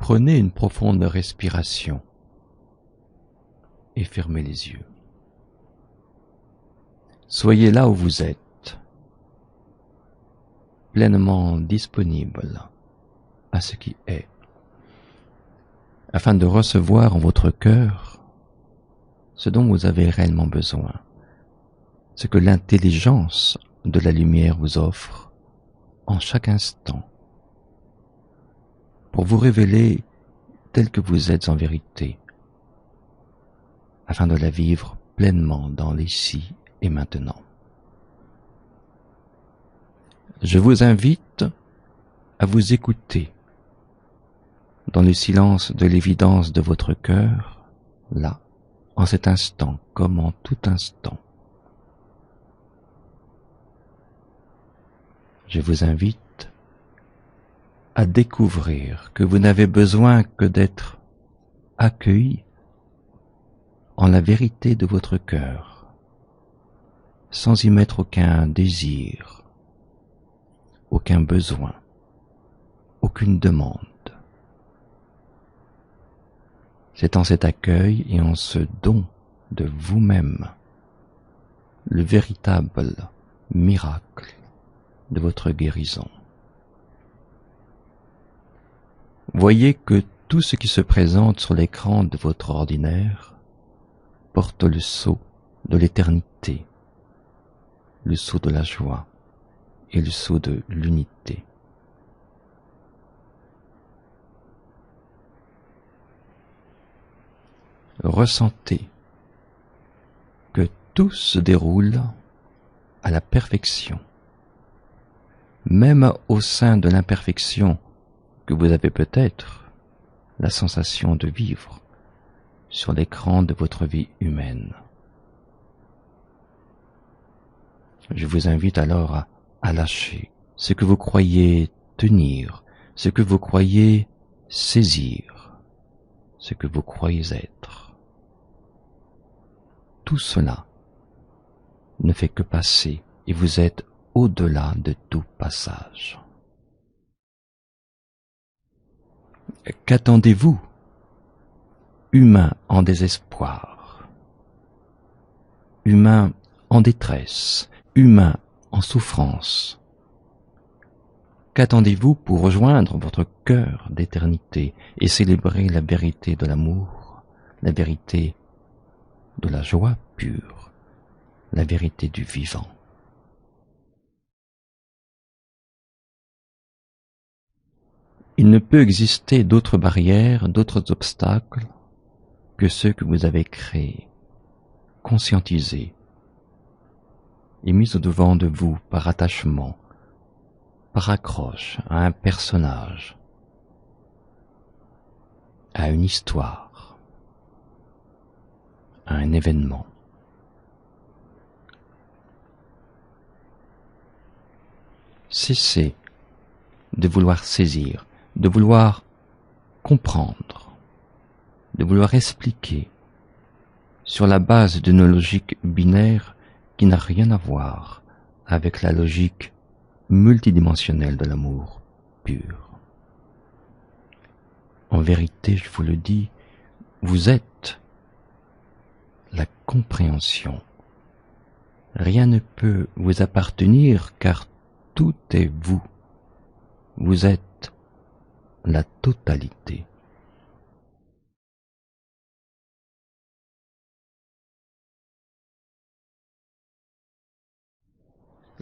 Prenez une profonde respiration et fermez les yeux. Soyez là où vous êtes, pleinement disponible à ce qui est, afin de recevoir en votre cœur ce dont vous avez réellement besoin, ce que l'intelligence de la lumière vous offre en chaque instant, pour vous révéler tel que vous êtes en vérité, afin de la vivre pleinement dans l'ici et maintenant. Je vous invite à vous écouter dans le silence de l'évidence de votre cœur, là, en cet instant, comme en tout instant. Je vous invite à découvrir que vous n'avez besoin que d'être accueilli en la vérité de votre cœur, sans y mettre aucun désir, aucun besoin, aucune demande. C'est en cet accueil et en ce don de vous-même, le véritable miracle de votre guérison. Voyez que tout ce qui se présente sur l'écran de votre ordinaire porte le sceau de l'éternité, le sceau de la joie et le sceau de l'unité. Ressentez que tout se déroule à la perfection, même au sein de l'imperfection que vous avez peut-être la sensation de vivre sur l'écran de votre vie humaine. Je vous invite alors à lâcher ce que vous croyez tenir, ce que vous croyez saisir, ce que vous croyez être. Tout cela ne fait que passer et vous êtes au-delà de tout passage. Qu'attendez-vous, humain en désespoir, humain en détresse, humain en souffrance? Qu'attendez-vous pour rejoindre votre cœur d'éternité et célébrer la vérité de l'amour, la vérité de la joie pure, la vérité du vivant? Il ne peut exister d'autres barrières, d'autres obstacles que ceux que vous avez créés, conscientisés et mis au-devant de vous par attachement, par accroche à un personnage, à une histoire, à un événement. Cessez de vouloir saisir, de vouloir comprendre, de vouloir expliquer sur la base d'une logique binaire qui n'a rien à voir avec la logique multidimensionnelle de l'amour pur. En vérité, je vous le dis, vous êtes la compréhension. Rien ne peut vous appartenir car tout est vous. Vous êtes la totalité.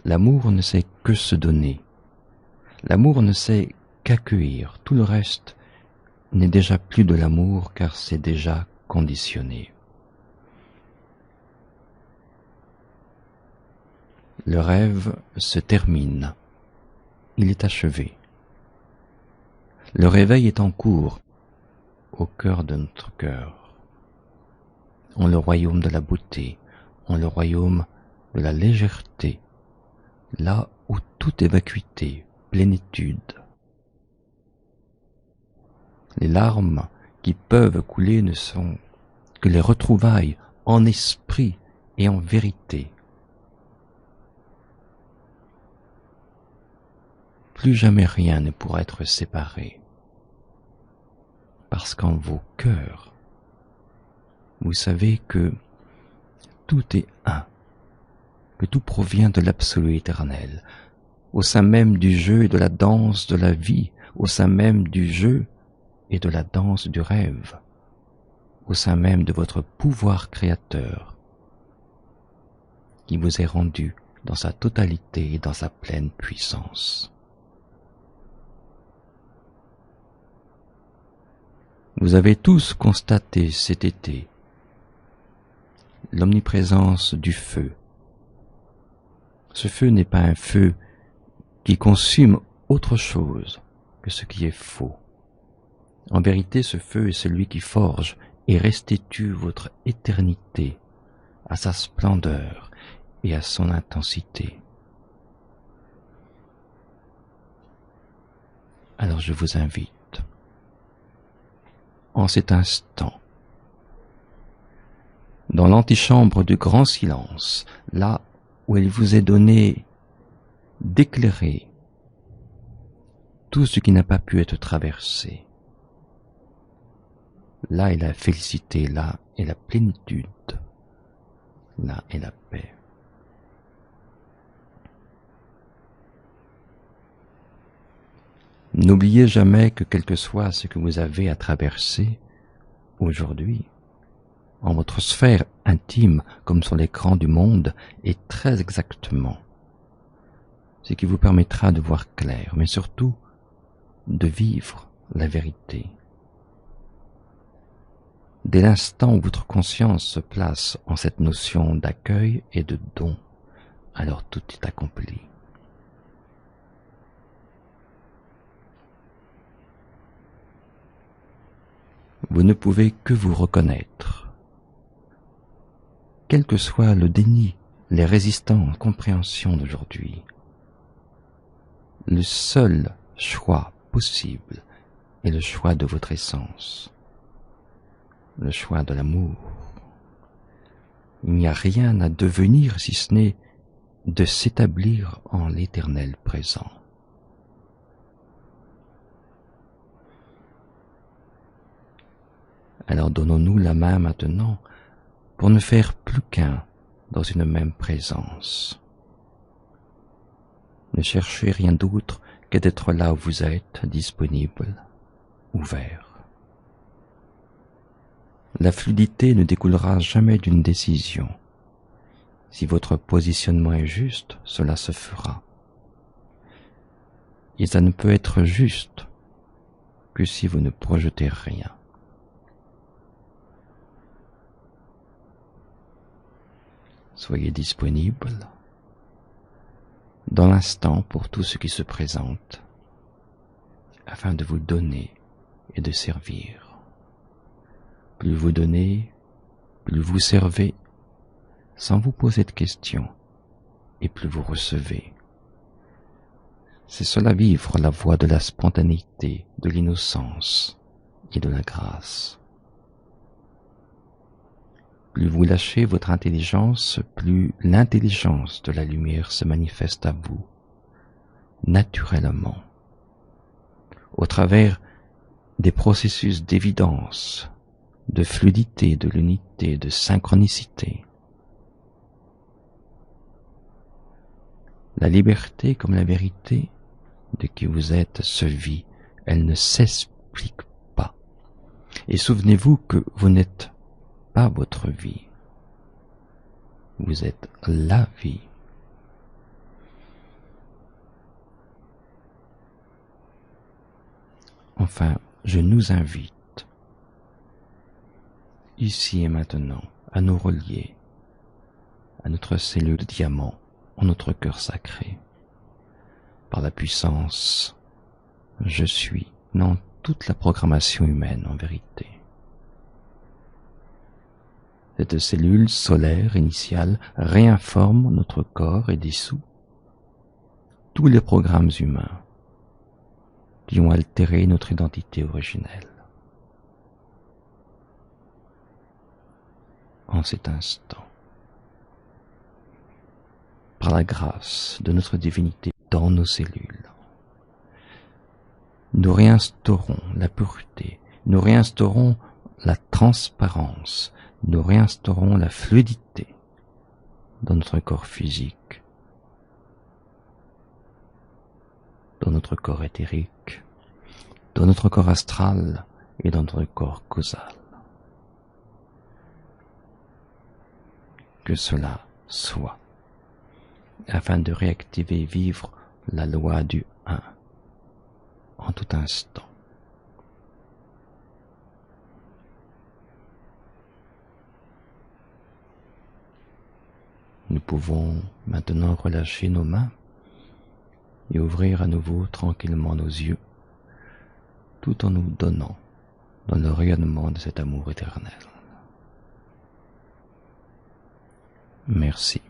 L'amour ne sait que se donner. L'amour ne sait qu'accueillir. Tout le reste n'est déjà plus de l'amour car c'est déjà conditionné. Le rêve se termine. Il est achevé. Le réveil est en cours au cœur de notre cœur, en le royaume de la beauté, en le royaume de la légèreté, là où tout est vacuité, plénitude. Les larmes qui peuvent couler ne sont que les retrouvailles en esprit et en vérité. Plus jamais rien ne pourra être séparé. parce qu'en vos cœurs, vous savez que tout est un, que tout provient de l'absolu éternel, au sein même du jeu et de la danse de la vie, au sein même du jeu et de la danse du rêve, au sein même de votre pouvoir créateur, qui vous est rendu dans sa totalité et dans sa pleine puissance. Vous avez tous constaté cet été l'omniprésence du feu. Ce feu n'est pas un feu qui consume autre chose que ce qui est faux. En vérité, ce feu est celui qui forge et restitue votre éternité à sa splendeur et à son intensité. Alors je vous invite, en cet instant, dans l'antichambre du grand silence, là où il vous est donné d'éclairer tout ce qui n'a pas pu être traversé. Là est la félicité, là est la plénitude, là est la paix. N'oubliez jamais que quel que soit ce que vous avez à traverser aujourd'hui, en votre sphère intime comme sur l'écran du monde, est très exactement ce qui vous permettra de voir clair, mais surtout de vivre la vérité. Dès l'instant où votre conscience se place en cette notion d'accueil et de don, alors tout est accompli. Vous ne pouvez que vous reconnaître. Quel que soit le déni, les résistances, compréhensions d'aujourd'hui, le seul choix possible est le choix de votre essence, le choix de l'amour. Il n'y a rien à devenir si ce n'est de s'établir en l'éternel présent. Alors donnons-nous la main maintenant pour ne faire plus qu'un dans une même présence. Ne cherchez rien d'autre que d'être là où vous êtes, disponible, ouvert. La fluidité ne découlera jamais d'une décision. Si votre positionnement est juste, cela se fera. Et ça ne peut être juste que si vous ne projetez rien. Soyez disponible dans l'instant pour tout ce qui se présente, afin de vous donner et de servir. Plus vous donnez, plus vous servez, sans vous poser de questions, et plus vous recevez. C'est cela vivre la voie de la spontanéité, de l'innocence et de la grâce. Plus vous lâchez votre intelligence, plus l'intelligence de la lumière se manifeste à vous, naturellement, au travers des processus d'évidence, de fluidité, de l'unité, de synchronicité. La liberté comme la vérité de qui vous êtes se vit, elle ne s'explique pas. Et souvenez-vous que vous n'êtes pas votre vie. Vous êtes la vie. Enfin, je nous invite, ici et maintenant, à nous relier à notre cellule de diamant en notre cœur sacré, par la puissance je suis dans toute la programmation humaine en vérité. Cette cellule solaire initiale réinforme notre corps et dissout tous les programmes humains qui ont altéré notre identité originelle. En cet instant, par la grâce de notre divinité dans nos cellules, nous réinstaurons la pureté nous réinstaurons la transparence, nous réinstaurons la fluidité dans notre corps physique, dans notre corps éthérique, dans notre corps astral et dans notre corps causal. Que cela soit, afin de réactiver et vivre la loi du 1 en tout instant. Nous pouvons maintenant relâcher nos mains et ouvrir à nouveau tranquillement nos yeux, tout en nous donnant dans le rayonnement de cet amour éternel. Merci.